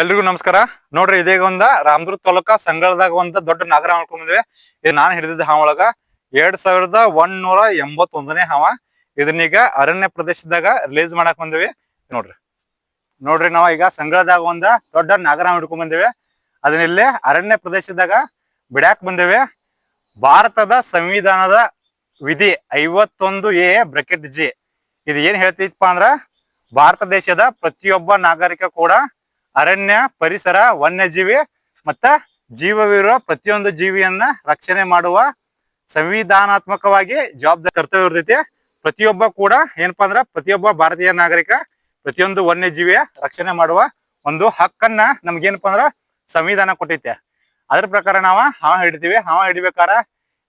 ಎಲ್ರಿಗೂ ನಮಸ್ಕಾರ. ನೋಡ್ರಿ, ಇದೀಗ ರಾಮದುರ್ಗ ತಾಲೂಕ ಸಂಗಳದಾಗ ದೊಡ್ಡ ನಾಗರ ಮಾಡ್ಕೊಂಡಿದ್ವಿ. ಇದು ನಾನು ಹಿಡಿದಿದ್ದ ಹಾವ ಒಳಗ 2181ನೇ ಹಾವ. ಇದನ್ನೀಗ ಅರಣ್ಯ ಪ್ರದೇಶದಾಗ ರಿಲೀಸ್ ಮಾಡಕ್ ಬಂದಿವಿ. ನೋಡ್ರಿ ನಾವ್ ಈಗ ಸಂಗಳದಾಗ ದೊಡ್ಡ ನಾಗರ ಹಿಡ್ಕೊಂಡ್ ಬಂದಿವಿ. ಅದನ್ನ ಇಲ್ಲಿ ಅರಣ್ಯ ಪ್ರದೇಶದಾಗ ಬಿಡಾಕ್ ಬಂದಿವಿ. ಭಾರತದ ಸಂವಿಧಾನದ ವಿಧಿ 51A ಬ್ರಾಕೆಟ್ G ಇದು ಏನ್ ಹೇಳ್ತಿತ್ತಪ್ಪ ಅಂದ್ರ, ಭಾರತ ದೇಶದ ಪ್ರತಿಯೊಬ್ಬ ನಾಗರಿಕ ಕೂಡ ಅರಣ್ಯ, ಪರಿಸರ, ವನ್ಯಜೀವಿ ಮತ್ತ ಜೀವವಿರುವ ಪ್ರತಿಯೊಂದು ಜೀವಿಯನ್ನ ರಕ್ಷಣೆ ಮಾಡುವ ಸಂವಿಧಾನಾತ್ಮಕವಾಗಿ ಜವಾಬ್ದಾರಿ ಕರ್ತವ್ಯ ಇರ್ತೈತಿ. ಪ್ರತಿಯೊಬ್ಬ ಕೂಡ ಏನಪ್ಪಾ ಅಂದ್ರ, ಪ್ರತಿಯೊಬ್ಬ ಭಾರತೀಯ ನಾಗರಿಕ ಪ್ರತಿಯೊಂದು ವನ್ಯಜೀವಿಯ ರಕ್ಷಣೆ ಮಾಡುವ ಒಂದು ಹಕ್ಕನ್ನ ನಮ್ಗೇನಪ್ಪಾ ಅಂದ್ರ ಸಂವಿಧಾನ ಕೊಟ್ಟೈತೆ. ಅದ್ರ ಪ್ರಕಾರ ನಾವ ಹಾವ ಹಿಡಿತೀವಿ. ಹಾವ ಹಿಡಿಬೇಕಾರ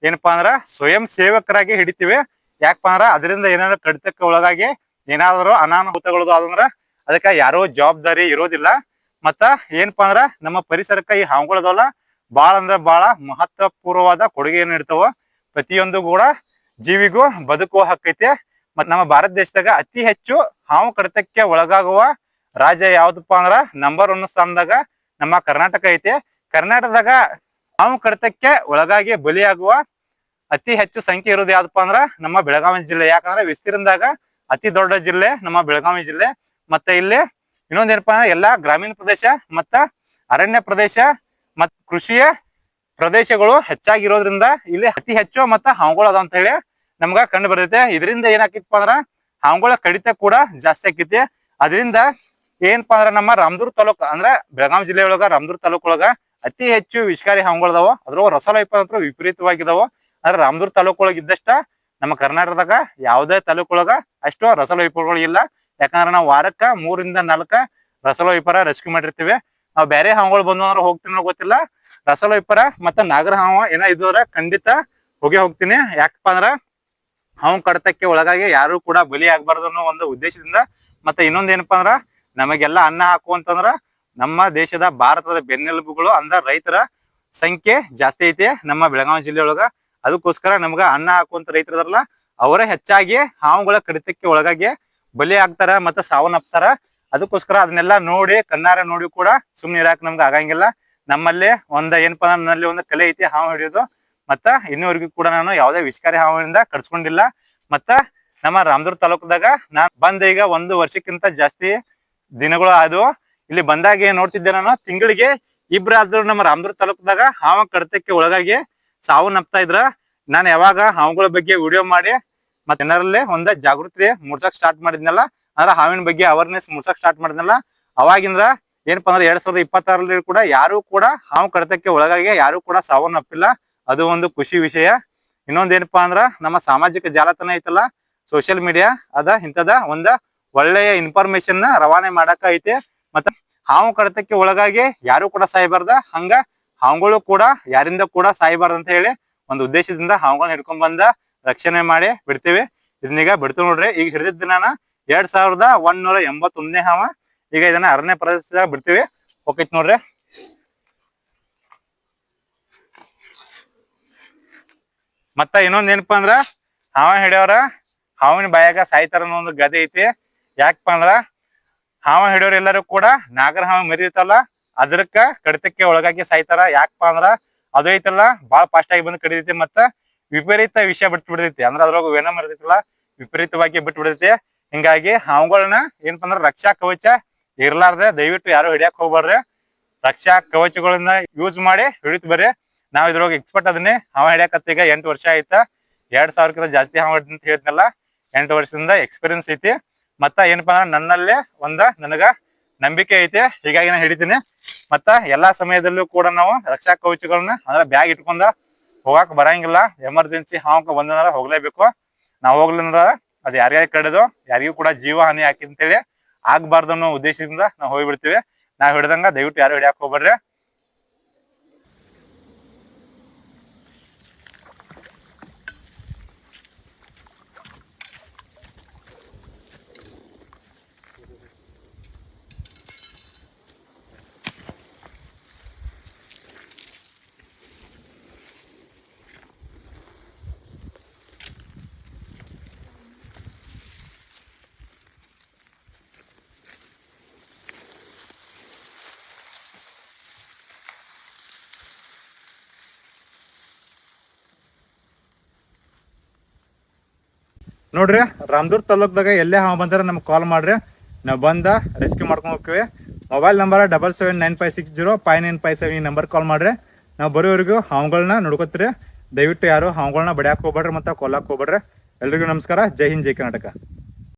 ಏನಪ್ಪಾ ಅಂದ್ರ ಸ್ವಯಂ ಸೇವಕರಾಗಿ ಹಿಡಿತೀವಿ. ಯಾಕಪ್ಪ ಅಂದ್ರ ಅದರಿಂದ ಏನಾದ್ರು ಕಡಿತಕ್ಕೆ ಒಳಗಾಗಿ ಏನಾದ್ರು ಅನಾಹುತಗಳು ಆದಂದ್ರ ಅದಕ್ಕೆ ಯಾರೋ ಜವಾಬ್ದಾರಿ ಇರೋದಿಲ್ಲ. ಮತ್ತ ಏನಪ್ಪಾ ಅಂದ್ರ ನಮ್ಮ ಪರಿಸರಕ್ಕೆ ಈ ಹಾವುಗಳದವಲ್ಲ ಬಾಳ ಅಂದ್ರ ಬಾಳ ಮಹತ್ವಪೂರ್ವವಾದ ಕೊಡುಗೆಯನ್ನು ನೀಡ್ತಾವ. ಪ್ರತಿಯೊಂದು ಕೂಡ ಜೀವಿಗೂ ಬದುಕುವ ಹಕ್ಕೈತೆ. ಮತ್ ನಮ್ಮ ಭಾರತ ದೇಶದಾಗ ಅತಿ ಹೆಚ್ಚು ಹಾವು ಕಡಿತಕ್ಕೆ ಒಳಗಾಗುವ ರಾಜ್ಯ ಯಾವ್ದಪ್ಪ ಅಂದ್ರ ನಂಬರ್ 1 ಸ್ಥಾನದಾಗ ನಮ್ಮ ಕರ್ನಾಟಕ ಐತೆ. ಕರ್ನಾಟಕದಾಗ ಹಾವು ಕಡಿತಕ್ಕೆ ಒಳಗಾಗಿ ಬಲಿಯಾಗುವ ಅತಿ ಹೆಚ್ಚು ಸಂಖ್ಯೆ ಇರೋದು ಯಾವ್ದಪ್ಪ ಅಂದ್ರ ನಮ್ಮ ಬೆಳಗಾವಿ ಜಿಲ್ಲೆ. ಯಾಕಂದ್ರೆ ವಿಸ್ತೀರ್ಣದಾಗ ಅತಿ ದೊಡ್ಡ ಜಿಲ್ಲೆ ನಮ್ಮ ಬೆಳಗಾವಿ ಜಿಲ್ಲೆ. ಮತ್ತೆ ಇಲ್ಲಿ ಇನ್ನೊಂದೇನಪ್ಪಾ ಅಂದ್ರೆ ಎಲ್ಲಾ ಗ್ರಾಮೀಣ ಪ್ರದೇಶ ಮತ್ತ ಅರಣ್ಯ ಪ್ರದೇಶ ಮತ್ ಕೃಷಿಯ ಪ್ರದೇಶಗಳು ಹೆಚ್ಚಾಗಿರೋದ್ರಿಂದ ಇಲ್ಲಿ ಅತಿ ಹೆಚ್ಚು ಮತ್ತ ಹಾವುಗಳು ಅದ ಅಂತ ಹೇಳಿ ನಮ್ಗ ಕಂಡು ಬರ್ತೈತೆ. ಇದರಿಂದ ಏನಾಕಿತ್ತಪ್ಪ ಅಂದ್ರ ಹಾವುಗಳ ಕಡಿತ ಕೂಡ ಜಾಸ್ತಿ ಆಕೈತಿ. ಅದರಿಂದ ಏನಪ್ಪಾ ಅಂದ್ರ ನಮ್ಮ ರಾಮದುರ್ಗ ತಾಲೂಕ್ ಅಂದ್ರ ಬೆಳಗಾವಿ ಜಿಲ್ಲೆ ಒಳಗ ರಾಮದುರ್ಗ ತಾಲೂಕ್ ಒಳಗ ಅತಿ ಹೆಚ್ಚು ವಿಷಕಾರಿ ಹಾವುಗಳದಾವ. ಅದ್ರೊಳಗ ರಸಲೈಪ ಅಂತೂ ವಿಪರೀತವಾಗಿದಾವ. ಅಂದ್ರೆ ರಾಮದುರ್ಗ ತಾಲೂಕ್ ಒಳಗ ಇದ್ದಷ್ಟ ನಮ್ಮ ಕರ್ನಾಟಕದಾಗ ಯಾವುದೇ ತಾಲೂಕೊಳಗ ಅಷ್ಟು ರಸಲೈಪಗಳು ಇಲ್ಲ. ಯಾಕಂದ್ರೆ ನಾವು ವಾರಕ್ಕ 3 ರಿಂದ 4 ರಸಲೈಪರ ರೆಸ್ಕ್ಯೂ ಮಾಡಿರ್ತೀವಿ. ನಾವು ಬೇರೆ ಹಾವುಗಳು ಬಂದು ಅಂದ್ರೆ ಹೋಗ್ತೀನೋ ಗೊತ್ತಿಲ್ಲ, ರಸಲೈಪರ ಮತ್ತ ನಾಗರ ಹಾವ ಏನೋ ಇದ್ರ ಖಂಡಿತ ಹೋಗ್ತೀನಿ. ಯಾಕಪ್ಪ ಅಂದ್ರ ಹಾವು ಕಡತಕ್ಕೆ ಒಳಗಾಗಿ ಯಾರು ಕೂಡ ಬಲಿ ಆಗ್ಬಾರ್ದು ಅನ್ನೋ ಒಂದು ಉದ್ದೇಶದಿಂದ. ಮತ್ತೆ ಇನ್ನೊಂದ್ ಏನಪ್ಪಾ ಅಂದ್ರ, ನಮಗೆಲ್ಲ ಅನ್ನ ಹಾಕುವಂತಂದ್ರ ನಮ್ಮ ದೇಶದ ಭಾರತದ ಬೆನ್ನೆಲುಬುಗಳು ಅಂದ್ರ ರೈತರ ಸಂಖ್ಯೆ ಜಾಸ್ತಿ ಐತಿ ನಮ್ಮ ಬೆಳಗಾವಿ ಜಿಲ್ಲೆ ಒಳಗ. ಅದಕ್ಕೋಸ್ಕರ ನಮ್ಗ ಅನ್ನ ಹಾಕುವಂತ ರೈತರಲ್ಲ ಅವರೇ ಹೆಚ್ಚಾಗಿ ಹಾವುಗಳ ಕಡಿತಕ್ಕೆ ಒಳಗಾಗಿ ಬಲಿ ಆಗ್ತಾರ ಮತ್ತೆ ಸಾವನ್ನಪ್ತಾರ. ಅದಕ್ಕೋಸ್ಕರ ಅದನ್ನೆಲ್ಲ ನೋಡಿ ಕಣ್ಣಾರ ನೋಡಿ ಕೂಡ ಸುಮ್ನೆ ಇರಾಕ್ ನಮ್ಗೆ ಆಗಂಗಿಲ್ಲ. ನಮ್ಮಲ್ಲಿ ಏನಪ್ಪಾ ನನ್ನಲ್ಲಿ ಒಂದು ಕಲೆ ಐತಿ ಹಾವು ಹಿಡಿಯೋದು. ಮತ್ತ ಇನ್ನೂವರೆಗೂ ಕೂಡ ನಾನು ಯಾವುದೇ ವಿಷಕಾರಿ ಹಾವಿನಿಂದ ಕಡ್ಸ್ಕೊಂಡಿಲ್ಲ. ಮತ್ತ ನಮ್ಮ ರಾಮದುರ್ಗ ತಾಲೂಕದಾಗ ನಾನ್ ಈಗ 1 ವರ್ಷಕ್ಕಿಂತ ಜಾಸ್ತಿ ದಿನಗಳು ಆದವು. ಇಲ್ಲಿ ಬಂದಾಗ ಏನ್ ನೋಡ್ತಿದ್ದೆ, ನಾನು ತಿಂಗಳಿಗೆ ಇಬ್ರಾದ್ರು ನಮ್ಮ ರಾಮದುರ್ಗ ತಾಲೂಕದಾಗ ಹಾವ ಕಡಿತಕ್ಕೆ ಒಳಗಾಗಿ ಸಾವನ್ನಪ್ತಾ ಇದ್ರ. ನಾನು ಯಾವಾಗ ಹಾವುಗಳ ಬಗ್ಗೆ ವಿಡಿಯೋ ಮಾಡಿ ಮತ್ತೆ ಜನರಲ್ಲೇ ಜಾಗೃತಿ ಮೂಡ್ಸಕ್ ಸ್ಟಾರ್ಟ್ ಮಾಡಿದ್ನಲ್ಲ, ಅಂದ್ರೆ ಹಾವಿನ ಬಗ್ಗೆ ಅವೇರ್ನೆಸ್ ಮೂಡ್ಸಕ್ ಸ್ಟಾರ್ಟ್ ಮಾಡಿದ್ನಲ್ಲ, ಅವಾಗಿಂದ್ರ ಏನಪ್ಪಾ ಅಂದ್ರೆ 2026ರಲ್ಲಿ ಕೂಡ ಯಾರು ಕೂಡ ಹಾವು ಕಡಿತಕ್ಕೆ ಒಳಗಾಗಿ ಯಾರು ಕೂಡ ಸಾವನ್ನಪ್ಪಿಲ್ಲ. ಅದು ಒಂದು ಖುಷಿ ವಿಷಯ. ಇನ್ನೊಂದೇನಪ್ಪಾ ಅಂದ್ರ, ನಮ್ಮ ಸಾಮಾಜಿಕ ಜಾಲತಾಣ ಐತಲ್ಲ, ಸೋಷಿಯಲ್ ಮೀಡಿಯಾ ಅದ ಇಂಥದ ಒಳ್ಳೆಯ ಇನ್ಫಾರ್ಮೇಶನ್ ರವಾನೆ ಮಾಡಕ ಐತೆ. ಮತ್ತ ಹಾವು ಕಡಿತಕ್ಕೆ ಒಳಗಾಗಿ ಯಾರು ಕೂಡ ಸಾಯಬಾರ್ದ, ಹಂಗ ಹಾವುಗಳು ಕೂಡ ಯಾರಿಂದ ಕೂಡ ಸಾಯಬಾರ್ದು ಅಂತ ಹೇಳಿ ಒಂದು ಉದ್ದೇಶದಿಂದ ಹಾವುಗಳನ್ನ ಹಿಡ್ಕೊಂಡ್ ಬಂದ ರಕ್ಷಣೆ ಮಾಡಿ ಬಿಡ್ತೀವಿ. ಇದನ್ನೀಗ ಬಿಡ್ತೀವಿ ನೋಡ್ರಿ. ಈಗ ಹಿಡಿದಿದ್ದ ನಾನು 2181ನೇ ಹಾವ. ಈಗ ಇದನ್ನ ಅರಣ್ಯ ಪ್ರದೇಶದಾಗ ಬಿಡ್ತೀವಿ. ಹೋಗೈತಿ ನೋಡ್ರಿ. ಮತ್ತ ಇನ್ನೊಂದ್ ಏನಪ್ಪಾ ಅಂದ್ರ, ಹಾವ ಹಿಡಿಯೋರ ಹಾವಿನ ಬಾಯಾಗ ಸಾಯ್ತಾರ ಅನ್ನೋ ಒಂದು ಗಾದೆ ಐತಿ. ಯಾಕಪ್ಪ ಅಂದ್ರ ಹಾವ ಹಿಡಿಯೋರು ಎಲ್ಲರೂ ಕೂಡ ನಾಗರ ಹಾವ ಮರಿತಲ್ಲ ಅದ್ರಕ್ಕ ಕಡಿತಕ್ಕೆ ಒಳಗಾಗಿ ಸಾಯ್ತಾರ. ಯಾಕಪ್ಪ ಅಂದ್ರ ಅದು ಐತಲ್ಲ ಬಾಳ ಫಾಸ್ಟ್ ಆಗಿ ಬಂದು ಕಡಿತೈತಿ. ಮತ್ತ ವಿಪರೀತ ವಿಷ ಬಿಟ್ಟು ಬಿಡ್ತೈತಿ. ಅಂದ್ರ ಅದ್ರೊಳಗ ವೆನಮ್ ಇರ್ತೈತಿಲ್ಲ, ವಿಪರೀತವಾಗಿ ಬಿಟ್ಟು ಬಿಡ್ತೈತಿ. ಹಿಂಗಾಗಿ ಹಾವುಗಳನ್ನ ಏನಪ್ಪಾ ಅಂದ್ರ ರಕ್ಷಾ ಕವಚ ಇರ್ಲಾರ್ದೆ ದಯವಿಟ್ಟು ಯಾರು ಹಿಡಿಯಕ್ ಹೋಗ್ಬಾರ್ರಿ. ರಕ್ಷಾ ಕವಚಗಳನ್ನ ಯೂಸ್ ಮಾಡಿ ಹಿಡಿತ್ ಬರ್ರಿ. ನಾವ್ ಇದ್ರೊಳಗೆ ಎಕ್ಸ್ಪರ್ಟ್ ಅದನ್ನೇ. ಹಾವ ಹಿಡಿಯಕತ್ತ ಈಗ 8 ವರ್ಷ ಆಯ್ತಾ. 2000ಕ್ಕಿಂತ ಜಾಸ್ತಿ ಹಾವ ಹಿಡಿದ ಅಂತ ಹೇಳಿದ್ನಲ್ಲ, 8 ವರ್ಷದಿಂದ ಎಕ್ಸ್ಪೀರಿಯನ್ಸ್ ಐತಿ. ಮತ್ತ ಏನಪ್ಪಾ ಅಂದ್ರ ನನ್ನಲ್ಲೇ ನನಗ ನಂಬಿಕೆ ಐತಿ. ಹೀಗಾಗಿ ನಾನು ಹಿಡಿತೀನಿ. ಮತ್ತ ಎಲ್ಲಾ ಸಮಯದಲ್ಲೂ ಕೂಡ ನಾವು ರಕ್ಷಾ ಕವಚಗಳನ್ನ ಅಂದ್ರೆ ಬ್ಯಾಗ್ ಇಟ್ಕೊಂಡ ಹೋಗಾಕ ಬರಂಗಿಲ್ಲ. ಎಮರ್ಜೆನ್ಸಿ ಹಾವಕ ಬಂದಂದ್ರ ಹೋಗ್ಲೇಬೇಕು. ನಾವ್ ಹೋಗ್ಲಿಂದ್ರ ಅದ್ ಯಾರ್ಯಾರು ಕಡಿದು ಯಾರಿಗೂ ಕೂಡ ಜೀವ ಹಾನಿ ಅಂತೇಳಿ ಆಗ್ಬಾರ್ದು ಅನ್ನೋ ಉದ್ದೇಶದಿಂದ ನಾವು ಹೋಗ್ಬಿಡ್ತೀವಿ. ನಾವ್ ಹಿಡ್ದಂಗ ದಯವಿಟ್ಟು ಯಾರು ಹಿಡಿಯಾಕ ಹೋಗ್ಬೇಡ್ರಿ. ನೋಡ್ರಿ ರಾಮದುರ್ಗ ತಾಲೂಕ್ದಾಗ ಎಲ್ಲೇ ಹಾವು ಬಂದ್ರೆ ನಮ್ಗೆ ಕಾಲ್ ಮಾಡ್ರಿ, ನಾವು ಬಂದ ರೆಸ್ಕ್ಯೂ ಮಾಡ್ಕೊಂಡು ಹೋಗ್ತೀವಿ. ಮೊಬೈಲ್ ನಂಬರ್ 7795605957 ಈ ನಂಬರ್ ಕಾಲ್ ಮಾಡ್ರಿ. ನಾವು ಬರೋವರೆಗೂ ಹಾವುಗಳನ್ನ ನೋಡ್ಕೊತೀರಿ. ದಯವಿಟ್ಟು ಯಾರು ಹಾವುಗಳನ್ನ ಬಡಿಯಾಕೆ ಹೋಗ್ಬೇಡ್ರಿ ಮತ್ತು ಕೊಲ್ಲಕ್ಕೆ ಹೋಗ್ಬೇಡ್ರಿ. ಎಲ್ರಿಗೂ ನಮಸ್ಕಾರ. ಜೈ ಹಿಂದ್, ಜೈ ಕರ್ನಾಟಕ.